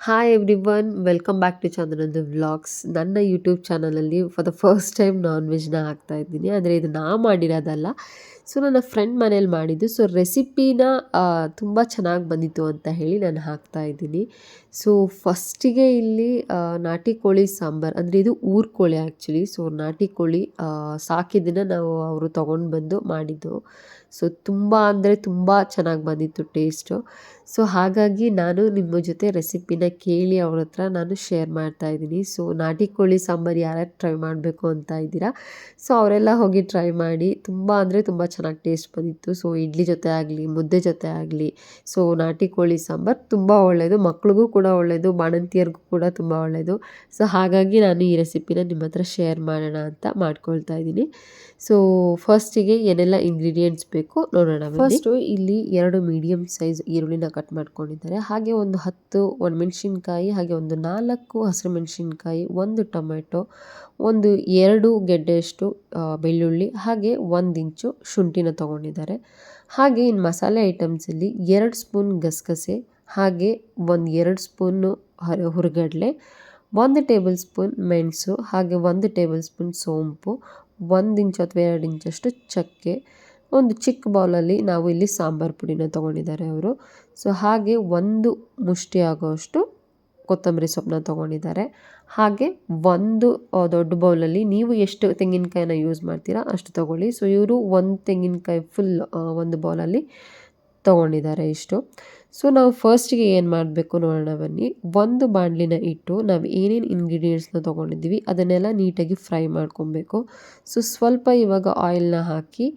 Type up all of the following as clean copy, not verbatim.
Hi everyone, welcome back to ಚಂದನದ vlogs. ನನ್ನ YouTube ಚಾನಲಲ್ಲಿ for the first time non ವೆಜ್ನ ಹಾಕ್ತಾ ಇದ್ದೀನಿ. ಆದರೆ ಇದು ನಾ ಮಾಡಿರೋದಲ್ಲ, ಸೊ ನನ್ನ ಫ್ರೆಂಡ್ ಮನೇಲಿ ಮಾಡಿದ್ದು. ಸೊ ರೆಸಿಪಿನ ತುಂಬ ಚೆನ್ನಾಗಿ ಬಂದಿತ್ತು ಅಂತ ಹೇಳಿ ನಾನು ಹಾಕ್ತಾ ಇದ್ದೀನಿ. ಸೊ ಫಸ್ಟಿಗೆ ಇಲ್ಲಿ ನಾಟಿ ಕೋಳಿ ಸಾಂಬಾರು, ಅಂದರೆ ಇದು ಊರು ಕೋಳಿ ಆ್ಯಕ್ಚುಲಿ. ಸೊ ನಾಟಿ ಕೋಳಿ ಸಾಕಿದ್ದನ್ನು ನಾವು ಅವರು ತೊಗೊಂಡು ಬಂದು ಮಾಡಿದ್ದು. ಸೊ ತುಂಬ ಅಂದರೆ ತುಂಬ ಚೆನ್ನಾಗಿ ಬಂದಿತ್ತು ಟೇಸ್ಟು. ಸೊ ಹಾಗಾಗಿ ನಾನು ನಿಮ್ಮ ಜೊತೆ ರೆಸಿಪಿನ ಕೇಳಿ ಅವ್ರ ಹತ್ರ ನಾನು ಶೇರ್ ಮಾಡ್ತಾ ಇದ್ದೀನಿ. ಸೊ ನಾಟಿ ಕೋಳಿ ಸಾಂಬಾರು ಯಾರ್ಯಾರು ಟ್ರೈ ಮಾಡಬೇಕು ಅಂತ ಇದ್ದೀರಾ, ಸೊ ಅವರೆಲ್ಲ ಹೋಗಿ ಟ್ರೈ ಮಾಡಿ. ತುಂಬ ಅಂದರೆ ತುಂಬ ಚೆನ್ನಾಗಿ ಟೇಸ್ಟ್ ಬಂದಿತ್ತು. ಸೊ ಇಡ್ಲಿ ಜೊತೆ ಆಗಲಿ, ಮುದ್ದೆ ಜೊತೆ ಆಗಲಿ, ಸೊ ನಾಟಿ ಕೋಳಿ ಸಾಂಬಾರು ತುಂಬ ಒಳ್ಳೆಯದು, ಮಕ್ಳಿಗೂ ಕೂಡ ಒಳ್ಳೆಯದು, ಬಾಣಂತಿಯರಿಗೂ ಕೂಡ ತುಂಬ ಒಳ್ಳೆಯದು. ಸೊ ಹಾಗಾಗಿ ನಾನು ಈ ರೆಸಿಪಿನ ನಿಮ್ಮ ಹತ್ರ ಶೇರ್ ಮಾಡೋಣ ಅಂತ ಮಾಡ್ಕೊಳ್ತಾ ಇದ್ದೀನಿ. ಸೊ ಫಸ್ಟಿಗೆ ಏನೆಲ್ಲ ಇಂಗ್ರೀಡಿಯೆಂಟ್ಸ್ ಬೇಕು ನೋಡೋಣ. ಫಸ್ಟು ಇಲ್ಲಿ 2 ಮೀಡಿಯಮ್ ಸೈಜ್ ಈರುಳ್ಳಿನ ಕಟ್ ಮಾಡ್ಕೊಂಡಿದ್ದಾರೆ. ಹಾಗೆ ಒಂದು 10 ಒಣಮೆಣ್ಸಿನ್ಕಾಯಿ, ಹಾಗೆ ಒಂದು 4 ಹಸಿರು ಮೆಣಸಿನ್ಕಾಯಿ, 1 ಟೊಮೆಟೊ, ಒಂದು 2 ಗೆಡ್ಡೆಯಷ್ಟು ಬೆಳ್ಳುಳ್ಳಿ, ಹಾಗೆ 1 ಇಂಚು ಶುಂಠಿನ ತೊಗೊಂಡಿದ್ದಾರೆ. ಹಾಗೆ ಇನ್ನು ಮಸಾಲೆ ಐಟಮ್ಸಲ್ಲಿ 2 ಸ್ಪೂನ್ ಗಸಗಸೆ, ಹಾಗೆ ಒಂದು 2 ಸ್ಪೂನು ಹುರಿಗಡಲೆ, 1 ಟೇಬಲ್ ಸ್ಪೂನ್ ಮೆಣಸು, ಹಾಗೆ 1 ಟೇಬಲ್ ಸ್ಪೂನ್ ಸೋಂಪು, 1 ಇಂಚು ಅಥವಾ 2 ಇಂಚಷ್ಟು ಚಕ್ಕೆ, ಒಂದು ಚಿಕ್ಕ ಬೌಲಲ್ಲಿ ನಾವು ಇಲ್ಲಿ ಸಾಂಬಾರು ಪುಡಿನ ತೊಗೊಂಡಿದ್ದಾರೆ ಅವರು. ಸೊ ಹಾಗೆ 1 ಮುಷ್ಟಿ ಆಗೋಷ್ಟು ಕೊತ್ತಂಬರಿ ಸೊಪ್ಪನ್ನ ತೊಗೊಂಡಿದ್ದಾರೆ. ಹಾಗೆ 1 ದೊಡ್ಡ ಬೌಲಲ್ಲಿ ನೀವು ಎಷ್ಟು ತೆಂಗಿನಕಾಯಿನ ಯೂಸ್ ಮಾಡ್ತೀರಾ ಅಷ್ಟು ತೊಗೊಳ್ಳಿ. ಸೊ ಇವರು 1 ತೆಂಗಿನಕಾಯಿ ಫುಲ್ ಒಂದು ಬೌಲಲ್ಲಿ ತೊಗೊಂಡಿದ್ದಾರೆ ಇಷ್ಟು. ಸೊ ನಾವು ಫಸ್ಟಿಗೆ ಏನು ಮಾಡಬೇಕು ನೋಡೋಣ ಬನ್ನಿ. ಒಂದು ಬಾಣಲಿನ ಇಟ್ಟು ನಾವು ಏನೇನು ಇಂಗ್ರೀಡಿಯೆಂಟ್ಸ್ನ ತೊಗೊಂಡಿದ್ದೀವಿ ಅದನ್ನೆಲ್ಲ ನೀಟಾಗಿ ಫ್ರೈ ಮಾಡ್ಕೊಬೇಕು. ಸೊ ಸ್ವಲ್ಪ ಇವಾಗ ಆಯಿಲ್ನ ಹಾಕಿ,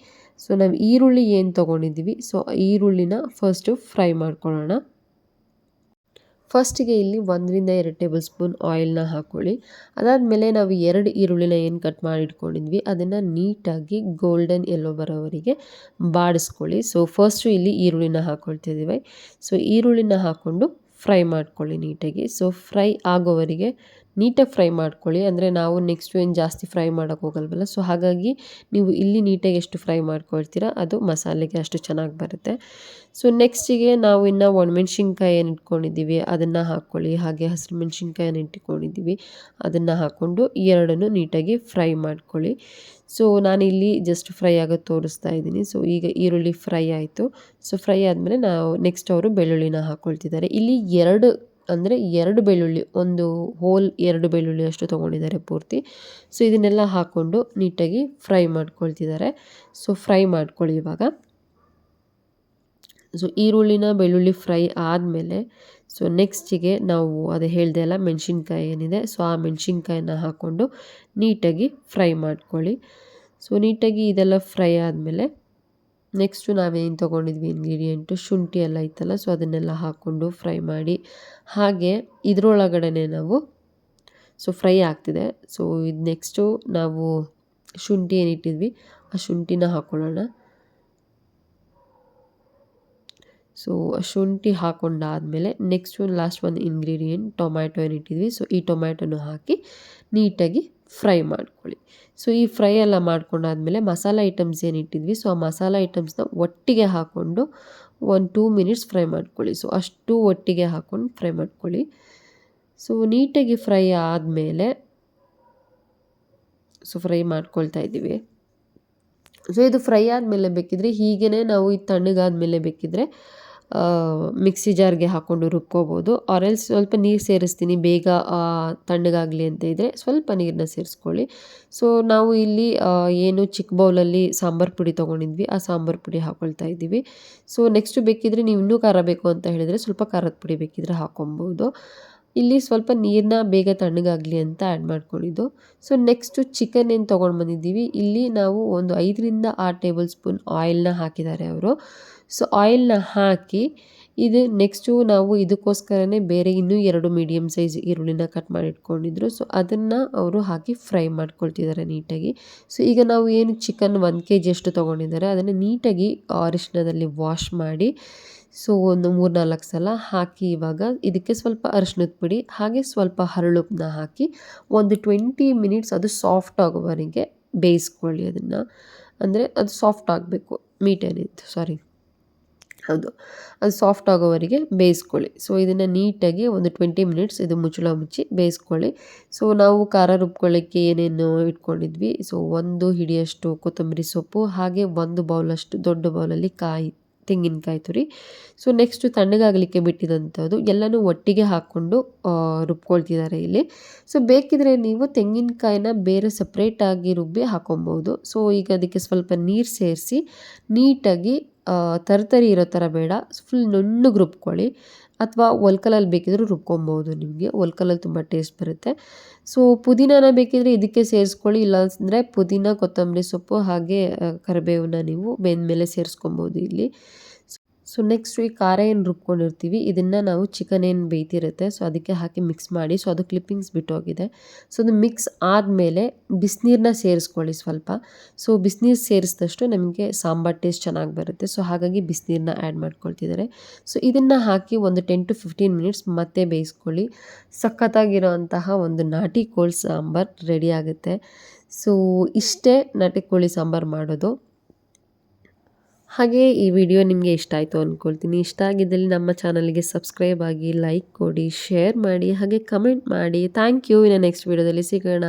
ಸೊ ನಾವು ಈರುಳ್ಳಿ ಏನು ತೊಗೊಂಡಿದ್ದೀವಿ, ಸೊ ಈರುಳ್ಳಿನ ಫಸ್ಟು ಫ್ರೈ ಮಾಡ್ಕೊಳ್ಳೋಣ. ಫಸ್ಟಿಗೆ ಇಲ್ಲಿ 1 ರಿಂದ 2 ಟೇಬಲ್ ಸ್ಪೂನ್ ಆಯಿಲ್ನ ಹಾಕ್ಕೊಳ್ಳಿ. ಅದಾದಮೇಲೆ ನಾವು 2 ಈರುಳ್ಳಿನ ಏನು ಕಟ್ ಮಾಡಿ ಇಟ್ಕೊಂಡಿದ್ವಿ ಅದನ್ನು ನೀಟಾಗಿ ಗೋಲ್ಡನ್ ಯೆಲ್ಲೋ ಬರೋವರೆಗೆ ಬಾಡಿಸ್ಕೊಳ್ಳಿ. ಸೊ ಫಸ್ಟು ಇಲ್ಲಿ ಈರುಳ್ಳಿನ ಹಾಕ್ಕೊಳ್ತಿದ್ದೀವಿ. ಸೊ ಈರುಳ್ಳಿನ ಹಾಕ್ಕೊಂಡು ಫ್ರೈ ಮಾಡ್ಕೊಳ್ಳಿ ನೀಟಾಗಿ. ಸೊ ಫ್ರೈ ಆಗೋವರೆಗೆ ನೀಟಾಗಿ ಫ್ರೈ ಮಾಡ್ಕೊಳ್ಳಿ. ಅಂದರೆ ನಾವು ನೆಕ್ಸ್ಟ್ ಏನು ಜಾಸ್ತಿ ಫ್ರೈ ಮಾಡೋಕ್ಕೆ ಹೋಗಲ್ವಲ್ಲ, ಸೊ ಹಾಗಾಗಿ ನೀವು ಇಲ್ಲಿ ನೀಟಾಗಿ ಎಷ್ಟು ಫ್ರೈ ಮಾಡ್ಕೊಳ್ತೀರಾ ಅದು ಮಸಾಲೆಗೆ ಅಷ್ಟು ಚೆನ್ನಾಗಿ ಬರುತ್ತೆ. ಸೊ ನೆಕ್ಸ್ಟಿಗೆ ನಾವು ಇನ್ನು ಒಣಮೆಣ್ಸಿನ್ಕಾಯಿ ಏನು ಇಟ್ಕೊಂಡಿದ್ದೀವಿ ಅದನ್ನು ಹಾಕ್ಕೊಳ್ಳಿ. ಹಾಗೆ ಹಸಿರು ಮೆಣಸಿನ್ಕಾಯನ್ನು ಇಟ್ಕೊಂಡಿದ್ದೀವಿ ಅದನ್ನು ಹಾಕ್ಕೊಂಡು ಎರಡನ್ನೂ ನೀಟಾಗಿ ಫ್ರೈ ಮಾಡ್ಕೊಳ್ಳಿ. ಸೊ ನಾನಿಲ್ಲಿ ಜಸ್ಟ್ ಫ್ರೈ ಆಗೋದು ತೋರಿಸ್ತಾ ಇದ್ದೀನಿ. ಸೊ ಈಗ ಈರುಳ್ಳಿ ಫ್ರೈ ಆಯಿತು. ಸೊ ಫ್ರೈ ಆದಮೇಲೆ ನಾವು ನೆಕ್ಸ್ಟ್ ಅವರು ಬೆಳ್ಳುಳ್ಳಿನ ಹಾಕ್ಕೊಳ್ತಿದ್ದಾರೆ. ಇಲ್ಲಿ 2 ಬೆಳ್ಳುಳ್ಳಿ, ಒಂದು ಹೋಲ್ 2 ಬೆಳ್ಳುಳ್ಳಿ ಅಷ್ಟು ತೊಗೊಂಡಿದ್ದಾರೆ ಪೂರ್ತಿ. ಸೊ ಇದನ್ನೆಲ್ಲ ಹಾಕ್ಕೊಂಡು ನೀಟಾಗಿ ಫ್ರೈ ಮಾಡ್ಕೊಳ್ತಿದ್ದಾರೆ. ಸೊ ಫ್ರೈ ಮಾಡ್ಕೊಳ್ಳಿ ಇವಾಗ. ಸೊ ಈರುಳ್ಳಿನ ಬೆಳ್ಳುಳ್ಳಿ ಫ್ರೈ ಆದಮೇಲೆ ಸೊ ನೆಕ್ಸ್ಟಿಗೆ ನಾವು ಅದು ಹೇಳ್ದೆ ಅಲ್ಲ ಮೆಣಸಿನ್ಕಾಯಿ ಏನಿದೆ, ಸೊ ಆ ಮೆಣಸಿನ್ಕಾಯಿನ ಹಾಕ್ಕೊಂಡು ನೀಟಾಗಿ ಫ್ರೈ ಮಾಡ್ಕೊಳ್ಳಿ. ಸೊ ನೀಟಾಗಿ ಇದೆಲ್ಲ ಫ್ರೈ ಆದಮೇಲೆ ನೆಕ್ಸ್ಟು ನಾವೇನು ತೊಗೊಂಡಿದ್ವಿ ಇಂಗ್ರೀಡಿಯೆಂಟು ಶುಂಠಿ ಎಲ್ಲ ಇತ್ತಲ್ಲ, ಸೊ ಅದನ್ನೆಲ್ಲ ಹಾಕ್ಕೊಂಡು ಫ್ರೈ ಮಾಡಿ. ಹಾಗೆ ಇದರೊಳಗಡೆ ನಾವು ಸೊ ಫ್ರೈ ಆಗ್ತಿದೆ. ಸೊ ಇದು ನೆಕ್ಸ್ಟು ನಾವು ಶುಂಠಿ ಏನಿಟ್ಟಿದ್ವಿ ಆ ಶುಂಠಿನ ಹಾಕ್ಕೊಳ್ಳೋಣ. ಸೊ ಶುಂಠಿ ಹಾಕ್ಕೊಂಡಾದಮೇಲೆ ನೆಕ್ಸ್ಟ್ ಲಾಸ್ಟ್ ಒಂದು ಇಂಗ್ರೀಡಿಯೆಂಟ್ ಟೊಮ್ಯಾಟೊ ಏನಿಟ್ಟಿದ್ವಿ, ಸೊ ಈ ಟೊಮ್ಯಾಟೊನ ಹಾಕಿ ನೀಟಾಗಿ ಫ್ರೈ ಮಾಡ್ಕೊಳ್ಳಿ. ಸೊ ಈ ಫ್ರೈ ಎಲ್ಲ ಮಾಡ್ಕೊಂಡಾದ್ಮೇಲೆ ಮಸಾಲೆ ಐಟಮ್ಸ್ ಏನಿಟ್ಟಿದ್ವಿ, ಸೊ ಆ ಮಸಾಲೆ ಐಟಮ್ಸ್ನ ಒಟ್ಟಿಗೆ ಹಾಕ್ಕೊಂಡು 1-2 ಮಿನಿಟ್ಸ್ ಫ್ರೈ ಮಾಡ್ಕೊಳ್ಳಿ. ಸೊ ಅಷ್ಟು ಒಟ್ಟಿಗೆ ಹಾಕ್ಕೊಂಡು ಫ್ರೈ ಮಾಡ್ಕೊಳ್ಳಿ. ಸೊ ನೀಟಾಗಿ ಫ್ರೈ ಆದಮೇಲೆ ಸೊ ಫ್ರೈ ಮಾಡ್ಕೊಳ್ತಾ ಇದ್ದೀವಿ. ಸೊ ಇದು ಫ್ರೈ ಆದಮೇಲೆ ಬೇಕಿದ್ರೆ ಹೀಗೇ ನಾವು ಇದು ತಣ್ಣಗಾದ್ಮೇಲೆ ಬೇಕಿದ್ರೆ ಮಿಕ್ಸಿ ಜಾರ್ಗೆ ಹಾಕ್ಕೊಂಡು ರುಬ್ಕೋಬೋದು. ಆರೆಲ್ಸ್ ಸ್ವಲ್ಪ ನೀರು ಸೇರಿಸ್ತೀನಿ ಬೇಗ ತಣ್ಣಗಾಗಲಿ ಅಂತ ಇದ್ದರೆ ಸ್ವಲ್ಪ ನೀರನ್ನ ಸೇರಿಸ್ಕೊಳ್ಳಿ. ಸೊ ನಾವು ಇಲ್ಲಿ ಏನು ಚಿಕ್ಕ ಬೌಲಲ್ಲಿ ಸಾಂಬಾರು ಪುಡಿ ತೊಗೊಂಡಿದ್ವಿ ಆ ಸಾಂಬಾರು ಪುಡಿ ಹಾಕ್ಕೊಳ್ತಾ ಇದ್ದೀವಿ. ಸೊ ನೆಕ್ಸ್ಟು ಬೇಕಿದ್ರೆ ನೀವು ಇನ್ನೂ ಖಾರ ಬೇಕು ಅಂತ ಹೇಳಿದರೆ ಸ್ವಲ್ಪ ಖಾರದ ಪುಡಿ ಬೇಕಿದ್ರೆ ಹಾಕ್ಕೊಬೋದು. ಇಲ್ಲಿ ಸ್ವಲ್ಪ ನೀರನ್ನ ಬೇಗ ತಣ್ಣಗಾಗಲಿ ಅಂತ ಆ್ಯಡ್ ಮಾಡ್ಕೊಂಡಿದ್ದು. ಸೊ ನೆಕ್ಸ್ಟು ಚಿಕನ್ ಏನು ತೊಗೊಂಡು ಬಂದಿದ್ದೀವಿ, ಇಲ್ಲಿ ನಾವು ಒಂದು 5 ರಿಂದ 6 ಟೇಬಲ್ ಸ್ಪೂನ್ ಆಯಿಲ್ನ ಹಾಕಿದ್ದಾರೆ ಅವರು. ಸೊ ಆಯಿಲ್ನ ಹಾಕಿ ಇದು ನೆಕ್ಸ್ಟು ನಾವು ಇದಕ್ಕೋಸ್ಕರನೇ ಬೇರೆ ಇನ್ನೂ 2 ಮೀಡಿಯಮ್ ಸೈಜ್ ಈರುಳ್ಳಿನ ಕಟ್ ಮಾಡಿ ಇಟ್ಕೊಂಡಿದ್ರು. ಸೊ ಅದನ್ನು ಅವರು ಹಾಕಿ ಫ್ರೈ ಮಾಡ್ಕೊಳ್ತಿದ್ದಾರೆ ನೀಟಾಗಿ. ಸೊ ಈಗ ನಾವು ಏನು ಚಿಕನ್ 1 kg ಅಷ್ಟು ತೊಗೊಂಡಿದ್ದಾರೆ ಅದನ್ನು ನೀಟಾಗಿ ಅರಿಶಿಣದಲ್ಲಿ ವಾಶ್ ಮಾಡಿ ಸೊ ಒಂದು 3-4 ಸಲ ಹಾಕಿ ಇವಾಗ ಇದಕ್ಕೆ ಸ್ವಲ್ಪ ಅರಿಶಿಣದ ಪುಡಿ ಹಾಗೆ ಸ್ವಲ್ಪ ಹರಳುಪ್ಪನ್ನ ಹಾಕಿ ಒಂದು 20 ಮಿನಿಟ್ಸ್ ಅದು ಸಾಫ್ಟ್ ಆಗೋವರೆಗೆ ಬೇಯಿಸ್ಕೊಳ್ಳಿ ಅದನ್ನು. ಅಂದರೆ ಅದು ಸಾಫ್ಟ್ ಆಗಬೇಕು, ಮೀಟ್ ಏನಿತ್ತು ಹೌದು. ಅದು ಸಾಫ್ಟ್ ಆಗೋವರೆಗೆ ಬೇಯಿಸ್ಕೊಳ್ಳಿ. ಸೊ ಇದನ್ನು ನೀಟಾಗಿ ಒಂದು 20 ಮಿನಿಟ್ಸ್ ಇದು ಮುಚ್ಚಳ ಮುಚ್ಚಿ ಬೇಯಿಸ್ಕೊಳ್ಳಿ. ಸೊ ನಾವು ಖಾರ ರುಬ್ಕೊಳ್ಳಿಕ್ಕೆ ಏನೇನು ಇಟ್ಕೊಂಡಿದ್ವಿ, ಸೊ 1 ಹಿಡಿಯಷ್ಟು ಕೊತ್ತಂಬರಿ ಸೊಪ್ಪು, ಹಾಗೆ 1 ಬೌಲಷ್ಟು ದೊಡ್ಡ ಬೌಲಲ್ಲಿ ತೆಂಗಿನಕಾಯಿ ತುರಿ. ಸೊ ನೆಕ್ಸ್ಟು ತಣ್ಣಗಾಗಲಿಕ್ಕೆ ಬಿಟ್ಟಿದಂಥದ್ದು ಎಲ್ಲನೂ ಒಟ್ಟಿಗೆ ಹಾಕ್ಕೊಂಡು ರುಬ್ಕೊಳ್ತಿದ್ದಾರೆ ಇಲ್ಲಿ. ಸೊ ಬೇಕಿದ್ರೆ ನೀವು ತೆಂಗಿನಕಾಯಿನ ಬೇರೆ ಸಪ್ರೇಟಾಗಿ ರುಬ್ಬಿ ಹಾಕೊಬೋದು. ಸೊ ಈಗ ಅದಕ್ಕೆ ಸ್ವಲ್ಪ ನೀರು ಸೇರಿಸಿ ನೀಟಾಗಿ ತರ್ತರಿ ಇರೋ ಥರ ಬೇಡ, ಫುಲ್ ನುಣ್ಣಗೆ ರುಬ್ಕೊಳ್ಳಿ. ಅಥವಾ ಒಲ್ಕಲಲ್ಲಿ ಬೇಕಿದ್ರೂ ರುಬ್ಕೊಬೋದು. ನಿಮಗೆ ಒಲ್ಕಲಲ್ಲಿ ತುಂಬ ಟೇಸ್ಟ್ ಬರುತ್ತೆ. ಸೊ ಪುದೀನಾನ ಬೇಕಿದ್ರೆ ಇದಕ್ಕೆ ಸೇರಿಸ್ಕೊಳ್ಳಿ, ಇಲ್ಲಾಂದರೆ ಪುದೀನ, ಕೊತ್ತಂಬರಿ ಸೊಪ್ಪು ಹಾಗೆ ಕರಿಬೇವನ್ನ ನೀವು ಬೆಂದಮೇಲೆ ಸೇರಿಸ್ಕೊಬೋದು ಇಲ್ಲಿ. ಸೊ ನೆಕ್ಸ್ಟ್ ಈ ಖಾರ ಏನು ರುಬ್ಕೊಂಡಿರ್ತೀವಿ ಇದನ್ನು ನಾವು ಚಿಕನ್ ಏನು ಬೇಯ್ತಿರುತ್ತೆ ಸೊ ಅದಕ್ಕೆ ಹಾಕಿ ಮಿಕ್ಸ್ ಮಾಡಿ. ಸೊ ಅದು ಕ್ಲಿಪ್ಪಿಂಗ್ಸ್ ಬಿಟ್ಟೋಗಿದೆ. ಸೊ ಅದು ಮಿಕ್ಸ್ ಆದಮೇಲೆ ಬಿಸಿನೀರನ್ನ ಸೇರಿಸ್ಕೊಳ್ಳಿ ಸ್ವಲ್ಪ. ಸೊ ಬಿಸಿನೀರು ಸೇರಿಸಿದಷ್ಟು ನಮಗೆ ಸಾಂಬಾರು ಟೇಸ್ಟ್ ಚೆನ್ನಾಗಿ ಬರುತ್ತೆ. ಸೊ ಹಾಗಾಗಿ ಬಿಸಿನೀರನ್ನ ಆ್ಯಡ್ ಮಾಡ್ಕೊಳ್ತಿದ್ದಾರೆ. ಸೊ ಇದನ್ನು ಹಾಕಿ ಒಂದು 10 to 15 ಮಿನಿಟ್ಸ್ ಮತ್ತೆ ಬೇಯಿಸ್ಕೊಳ್ಳಿ. ಸಖತ್ತಾಗಿರೋಂತಹ ಒಂದು ನಾಟಿ ಕೋಳಿ ಸಾಂಬಾರು ರೆಡಿ ಆಗುತ್ತೆ. ಸೊ ಇಷ್ಟೇ ನಾಟಿ ಕೋಳಿ ಸಾಂಬಾರು ಮಾಡೋದು. ಹಾಗೆ ಈ ವಿಡಿಯೋ ನಿಮಗೆ ಇಷ್ಟ ಆಯಿತು ಅಂದ್ಕೊಳ್ತೀನಿ. ಇಷ್ಟ ಆಗಿದ್ದಲ್ಲಿ ನಮ್ಮ ಚಾನಲ್ಗೆ ಸಬ್ಸ್ಕ್ರೈಬ್ ಆಗಿ, ಲೈಕ್ ಕೊಡಿ, ಶೇರ್ ಮಾಡಿ, ಹಾಗೆ ಕಮೆಂಟ್ ಮಾಡಿ. Thank you. ಇನ್ನು ನೆಕ್ಸ್ಟ್ ವಿಡಿಯೋದಲ್ಲಿ ಸಿಗೋಣ.